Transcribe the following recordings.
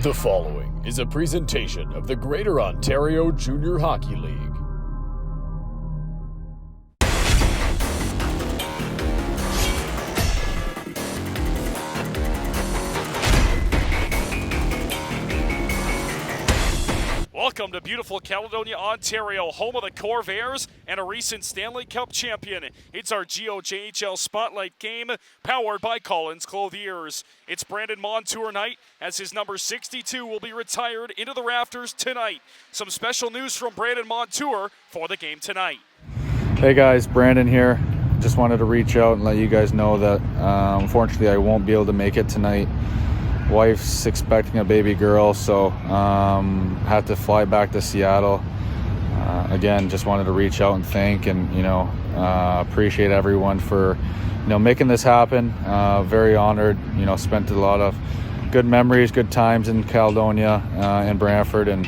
The following is a presentation of the Greater Ontario Junior Hockey League. Welcome to beautiful Caledonia, Ontario, home of the Corvairs and a recent Stanley Cup champion. It's our GOJHL Spotlight game, powered by Collins Clothiers. It's Brandon Montour night, as his number 62 will be retired into the rafters tonight. Some special news from Brandon Montour for the game tonight. Hey guys, Brandon here. Just wanted to reach out and let you guys know that unfortunately I won't be able to make it tonight. Wife's expecting a baby girl, so had to fly back to Seattle. Again, just wanted to reach out and thank and appreciate everyone for making this happen. Very honored. Spent a lot of good memories, good times in Caledonia and Brantford, and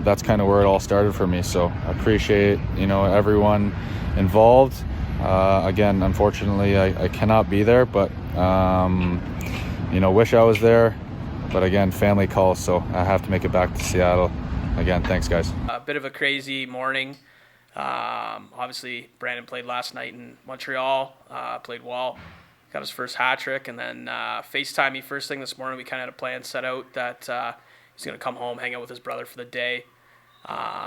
that's kind of where it all started for me. So I appreciate everyone involved. Again, unfortunately, I cannot be there, but wish I was there, but again, family calls, so I have to make it back to Seattle. Again, thanks guys. A bit of a crazy morning. Obviously, Brandon played last night in Montreal, played well, got his first hat trick, and then FaceTime me first thing this morning. We kind of had a plan set out that he's going to come home, hang out with his brother for the day.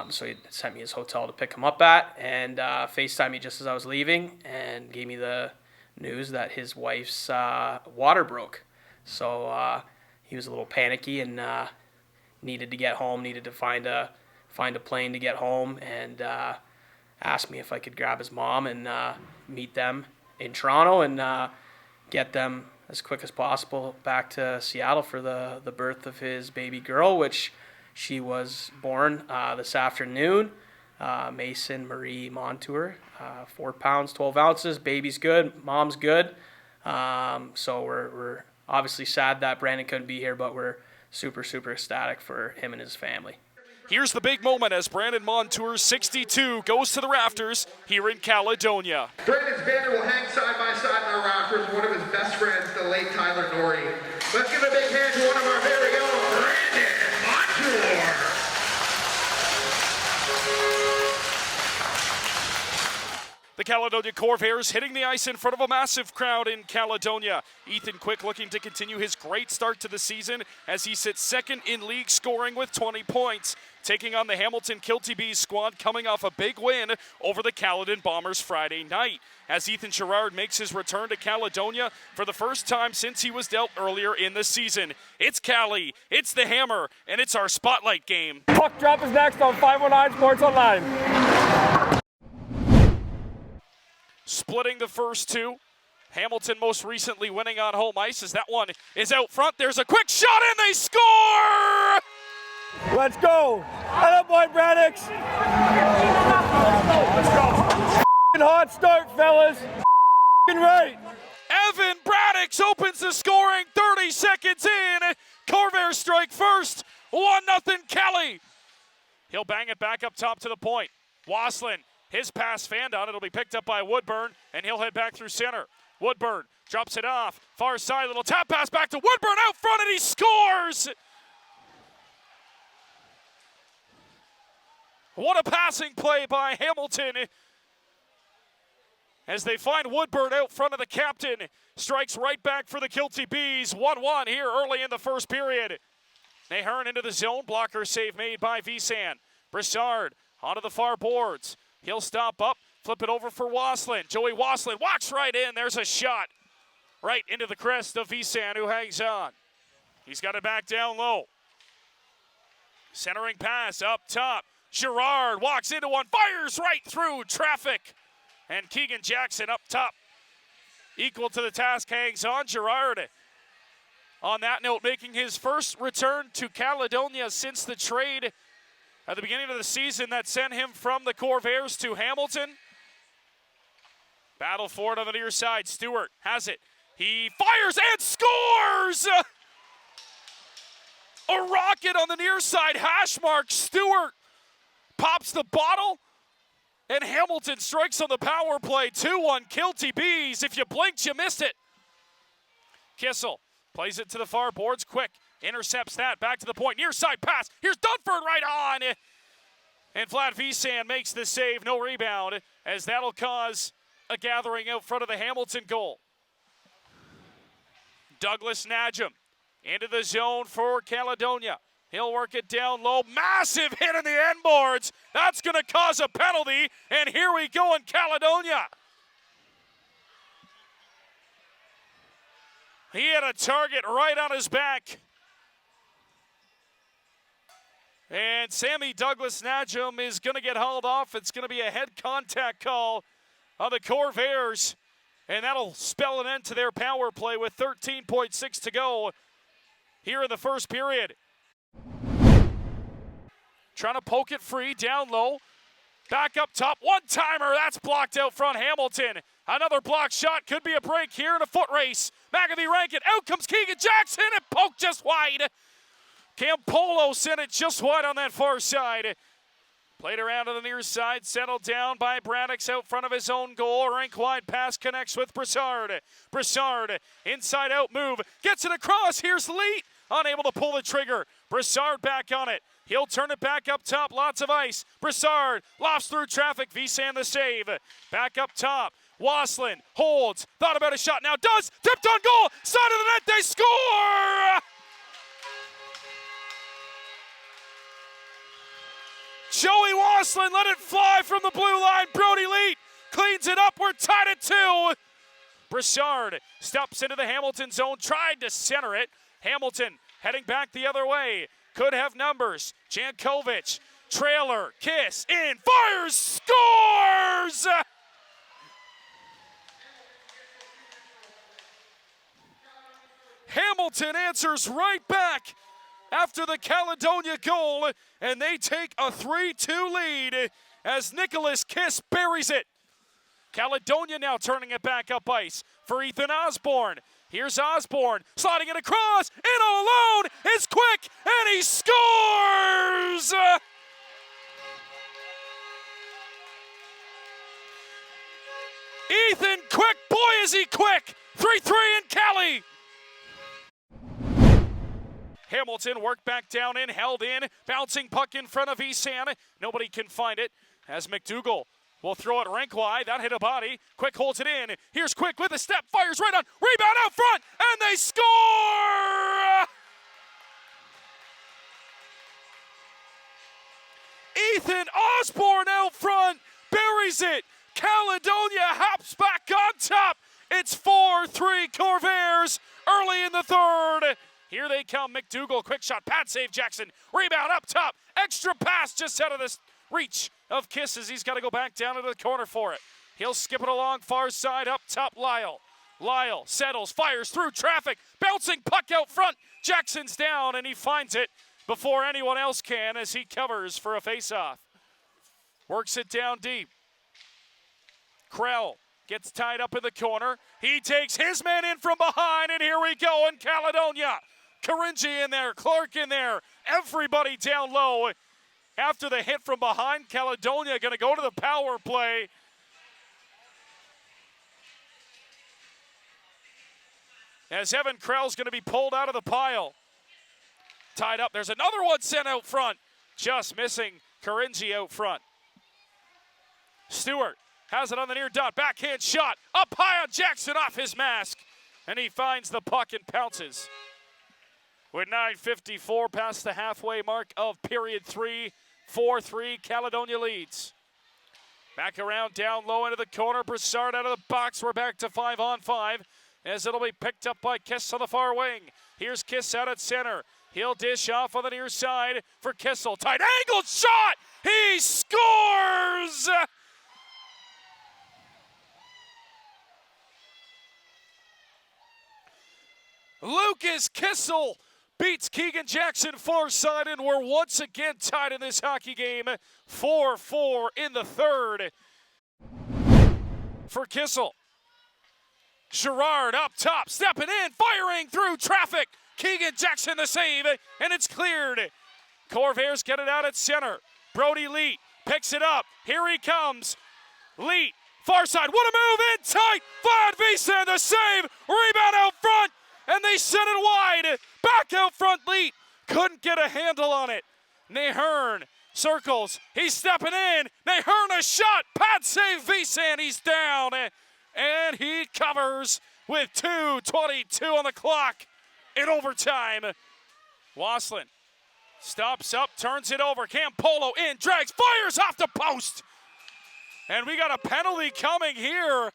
So he sent me his hotel to pick him up at, and FaceTime me just as I was leaving and gave me the news that his wife's water broke. So he was a little panicky and needed to get home, needed to find a plane to get home, and asked me if I could grab his mom and meet them in Toronto and get them as quick as possible back to Seattle for the birth of his baby girl, which she was born this afternoon. Mason Marie Montour, 4 pounds, 12 ounces. Baby's good, mom's good. So we're obviously sad that Brandon couldn't be here, but we're super, super ecstatic for him and his family. Here's the big moment as Brandon Montour, 62, goes to the rafters here in Caledonia. Brandon's banner will hang side by side in the rafters with one of his best friends, the late Tyler Norrie. Let's give a big hand to one of our very own, Brandon Montour. The Caledonia Corvairs hitting the ice in front of a massive crowd in Caledonia. Ethan Quick looking to continue his great start to the season as he sits second in league scoring with 20 points. Taking on the Hamilton Kilty Bees squad coming off a big win over the Caledon Bombers Friday night. As Ethan Girard makes his return to Caledonia for the first time since he was dealt earlier in the season. It's Cali, it's the Hammer, and it's our Spotlight game. Puck drop is next on 519 Sports Online. Splitting the first two. Hamilton most recently winning on home ice as that one is out front. There's a quick shot and they score! Let's go. Hello, boy, Braddock's. Let's go. Hot start, fellas. Right. Evan Braddock's opens the scoring 30 seconds in. Corvairs strike first. 1-0 Cali. He'll bang it back up top to the point. Wasslin. His pass fanned on. It'll be picked up by Woodburn, and he'll head back through center. Woodburn drops it off. Far side, little tap pass back to Woodburn out front, and he scores! What a passing play by Hamilton. As they find Woodburn out front of the captain. Strikes right back for the Kilty Bees. 1-1 here early in the first period. Nahern into the zone. Blocker save made by Visan. Broussard onto the far boards. He'll stop up, flip it over for Wasslin. Joey Wasslin walks right in. There's a shot right into the crest of Visan, who hangs on. He's got it back down low. Centering pass up top. Girard walks into one, fires right through traffic. And Keegan Jackson up top. Equal to the task, hangs on. Girard, on that note, making his first return to Caledonia since the trade at the beginning of the season that sent him from the Corvairs to Hamilton. Battle for it on the near side. Stewart has it. He fires and scores! A rocket on the near side. Hash mark. Stewart pops the bottle. And Hamilton strikes on the power play. 2-1 Kilty Bees. If you blinked, you missed it. Kissel plays it to the far boards. Quick intercepts that, back to the point, near side pass. Here's Dunford right on. And Vlad Visan makes the save, no rebound, as that'll cause a gathering out front of the Hamilton goal. Douglas Najum into the zone for Caledonia. He'll work it down low. Massive hit in the end boards. That's going to cause a penalty. And here we go in Caledonia. He had a target right on his back. And Sammy Douglas Najum is going to get hauled off. It's going to be a head contact call on the Corvairs. And that'll spell an end to their power play with 13.6 to go here in the first period. Trying to poke it free, down low. Back up top, one-timer, that's blocked out front, Hamilton. Another block shot, could be a break here in a foot race. McAfee Rankin, out comes Keegan Jackson, and poked just wide. Campolo sent it just wide on that far side. Played around to the near side, settled down by Braddock's out front of his own goal. Rink-wide pass connects with Broussard. Broussard, inside-out move, gets it across, here's Leet. Unable to pull the trigger. Broussard back on it. He'll turn it back up top, lots of ice. Broussard lofts through traffic, Visan the save. Back up top, Wasslin holds, thought about a shot, now does, tipped on goal, side of the net, they score! Joey Wasslin let it fly from the blue line, Brody Leet cleans it up, we're tied at 2. Broussard steps into the Hamilton zone, tried to center it. Hamilton heading back the other way. Could have numbers. Jankovic, trailer, kiss, in, fires, scores! Hamilton answers right back after the Caledonia goal, and they take a 3-2 lead as Nicholas Kiss buries it. Caledonia now turning it back up ice for Ethan Osborne. Here's Osborne, sliding it across, in all alone, it's quick, and he scores! Ethan Quick, boy is he quick! 3-3 in Cali! Hamilton worked back down in, held in, bouncing puck in front of Visan. Nobody can find it as McDougall will throw it rink wide. That hit a body. Quick holds it in. Here's Quick with a step. Fires right on. Rebound out front. And they score! Ethan Osborne out front. Buries it. Caledonia hops back on top. It's 4-3 Corvairs early in the third. Here they come. McDougall. Quick shot. Pad save Jackson. Rebound up top. Extra pass just out of this reach of Kisses. He's got to go back down into the corner for it. He'll skip it along far side, up top Lyle. Lyle settles, fires through traffic, bouncing puck out front. Jackson's down, and he finds it before anyone else can as he covers for a face-off. Works it down deep. Krell gets tied up in the corner. He takes his man in from behind, and here we go in Caledonia. Caringi in there, Clark in there, everybody down low. After the hit from behind, Caledonia going to go to the power play. As Evan Krell's going to be pulled out of the pile. Tied up. There's another one sent out front. Just missing Caringi out front. Stewart has it on the near dot. Backhand shot. Up high on Jackson off his mask. And he finds the puck and pounces. With 9:54 past the halfway mark of period 3. 4-3, Caledonia leads. Back around, down low into the corner. Broussard out of the box. We're back to 5-on-5 as it'll be picked up by Kiss on the far wing. Here's Kiss out at center. He'll dish off on the near side for Kissel. Tight angled shot! He scores! Lucas Kissel beats Keegan Jackson far side, and we're once again tied in this hockey game. 4-4 in the third for Kissel. Gerard up top, stepping in, firing through traffic. Keegan Jackson the save, and it's cleared. Corvairs get it out at center. Brody Leet picks it up. Here he comes. Leet, far side, what a move in tight. Vlad Visan the save. Rebound out front. and they sent it wide. Back out front lead. Couldn't get a handle on it. Nahern circles. He's stepping in. Nahern a shot. Pad save Visan. He's down. And he covers with 2:22 on the clock in overtime. Wasslin stops up, turns it over. Campolo in, drags, fires off the post. And we got a penalty coming here.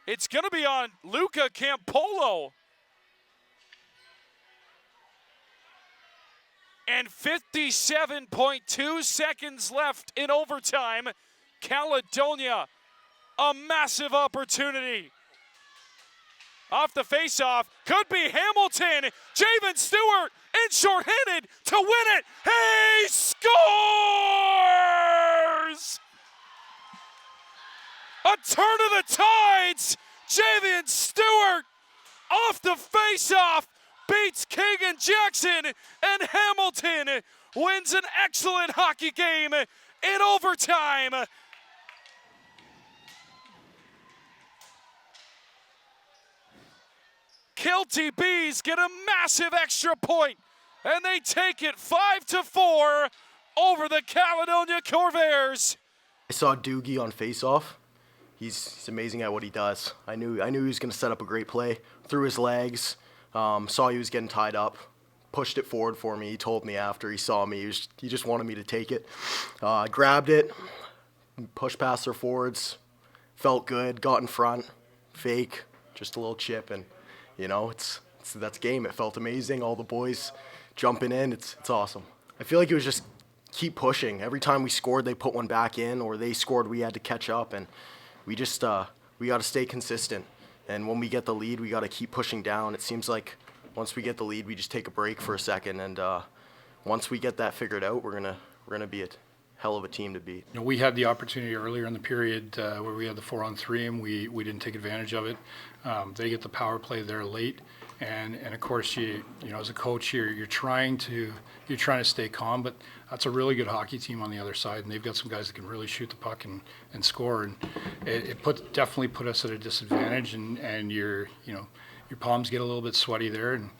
It's going to be on Luca Campolo. And 57.2 seconds left in overtime. Caledonia, a massive opportunity. Off the faceoff, could be Hamilton. Javen Stewart in shorthanded to win it. He scores! A turn of the tides. Javen Stewart off the faceoff beats Kagan Jackson, and Hamilton wins an excellent hockey game in overtime. Kilty Bees get a massive extra point, and they take it 5-4 over the Caledonia Corvairs. I saw Doogie on faceoff. He's amazing at what he does. I knew he was going to set up a great play. Through his legs, saw he was getting tied up, pushed it forward for me. He told me after he saw me, he just wanted me to take it. Grabbed it, pushed past their forwards, felt good, got in front, fake, just a little chip, and that's game. It felt amazing. All the boys jumping in. It's awesome. I feel like it was just keep pushing. Every time we scored, they put one back in, or they scored, we had to catch up, and we just we got to stay consistent. And when we get the lead, we got to keep pushing down. It seems like once we get the lead, we just take a break for a second, and once we get that figured out, we're gonna be a hell of a team to beat. We had the opportunity earlier in the period where we had the 4-on-3, and we didn't take advantage of it. They get the power play there late, and of course you as a coach you're trying to stay calm, but that's a really good hockey team on the other side, and they've got some guys that can really shoot the puck and score, and it definitely put us at a disadvantage, and your palms get a little bit sweaty there, and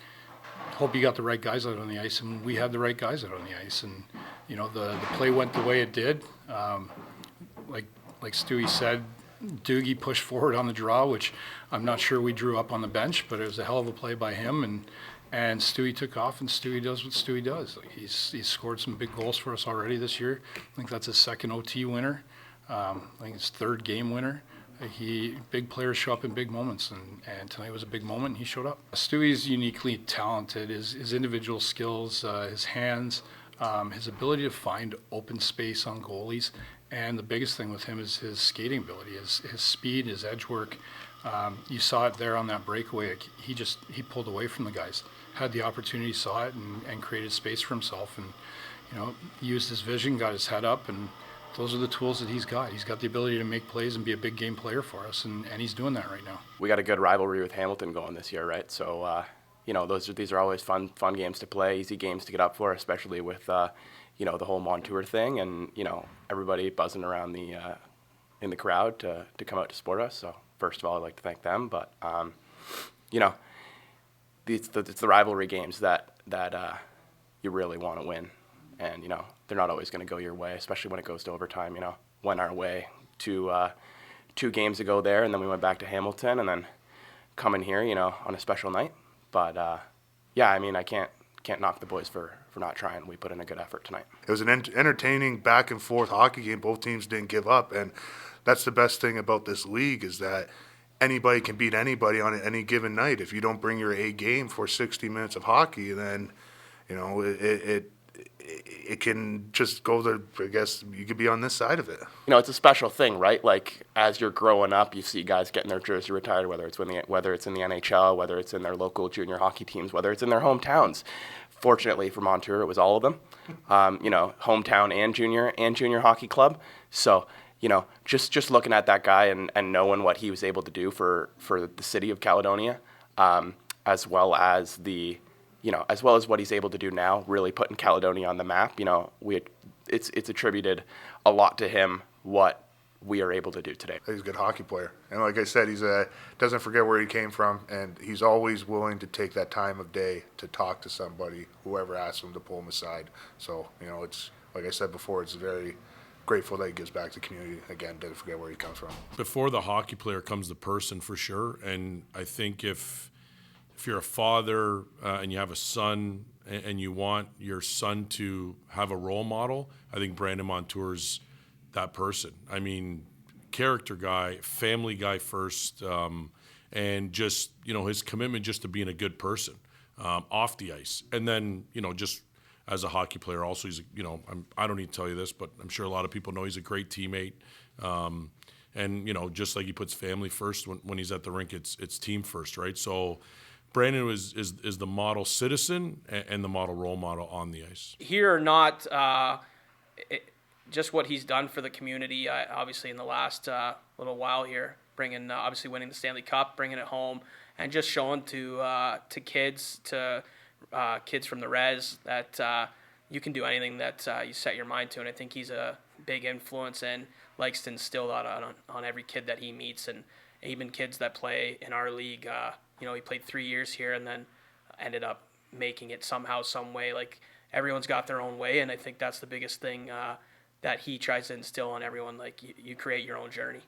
hope you got the right guys out on the ice, and we had the right guys out on the ice, and the play went the way it did. Like Stewie said, Doogie pushed forward on the draw, which I'm not sure we drew up on the bench, but it was a hell of a play by him, and Stewie took off, and Stewie does what Stewie does. He's scored some big goals for us already this year. I think that's his second OT winner. I think his third game winner. Big players show up in big moments, and tonight was a big moment, and he showed up. Stewie's uniquely talented. His individual skills, his hands, his ability to find open space on goalies, and the biggest thing with him is his skating ability, his speed, his edge work. You saw it there on that breakaway. He pulled away from the guys, had the opportunity, saw it, and created space for himself, and used his vision, got his head up, and those are the tools that he's got. He's got the ability to make plays and be a big game player for us, and he's doing that right now. We got a good rivalry with Hamilton going this year, right? So, these are always fun games to play, easy games to get up for, especially with, the whole Montour thing, and everybody buzzing around in the crowd to come out to support us. So, first of all, I'd like to thank them, but it's the rivalry games that you really want to win. And, they're not always going to go your way, especially when it goes to overtime. Went our way 2 games ago there, and then we went back to Hamilton, and then coming here, on a special night. But, I can't knock the boys for not trying. We put in a good effort tonight. It was an entertaining back-and-forth hockey game. Both teams didn't give up, and that's the best thing about this league is that anybody can beat anybody on any given night. If you don't bring your A game for 60 minutes of hockey, then, it can just go to, I guess, you could be on this side of it. It's a special thing, right? Like, as you're growing up, you see guys getting their jersey retired, whether it's in the NHL, whether it's in their local junior hockey teams, whether it's in their hometowns. Fortunately for Montour, it was all of them, hometown and junior hockey club. So, just looking at that guy and knowing what he was able to do for the city of Caledonia, as well as what he's able to do now, really putting Caledonia on the map. It's attributed a lot to him what we are able to do today. He's a good hockey player. And like I said, he's doesn't forget where he came from, and he's always willing to take that time of day to talk to somebody, whoever asks him to pull him aside. So, it's, like I said before, it's very grateful that he gives back to the community. Again, doesn't forget where he comes from. Before the hockey player comes the person, for sure. And I think if you're a father and you have a son and you want your son to have a role model, I think Brandon Montour's that person. I mean, character guy, family guy first, and just, his commitment just to being a good person off the ice. And then, just as a hockey player also, he's, I don't need to tell you this, but I'm sure a lot of people know he's a great teammate. And, just like he puts family first when he's at the rink, it's team first, right? So Brandon is the model citizen and the model role model on the ice. Here or not, just what he's done for the community, obviously in the last little while here, bringing obviously winning the Stanley Cup, bringing it home, and just showing to kids, kids from the res that you can do anything that you set your mind to. And I think he's a big influence and likes to instill that on every kid that he meets, and even kids that play in our league. He played 3 years here and then ended up making it somehow, some way. Like, everyone's got their own way, and I think that's the biggest thing that he tries to instill on everyone. Like, you create your own journey.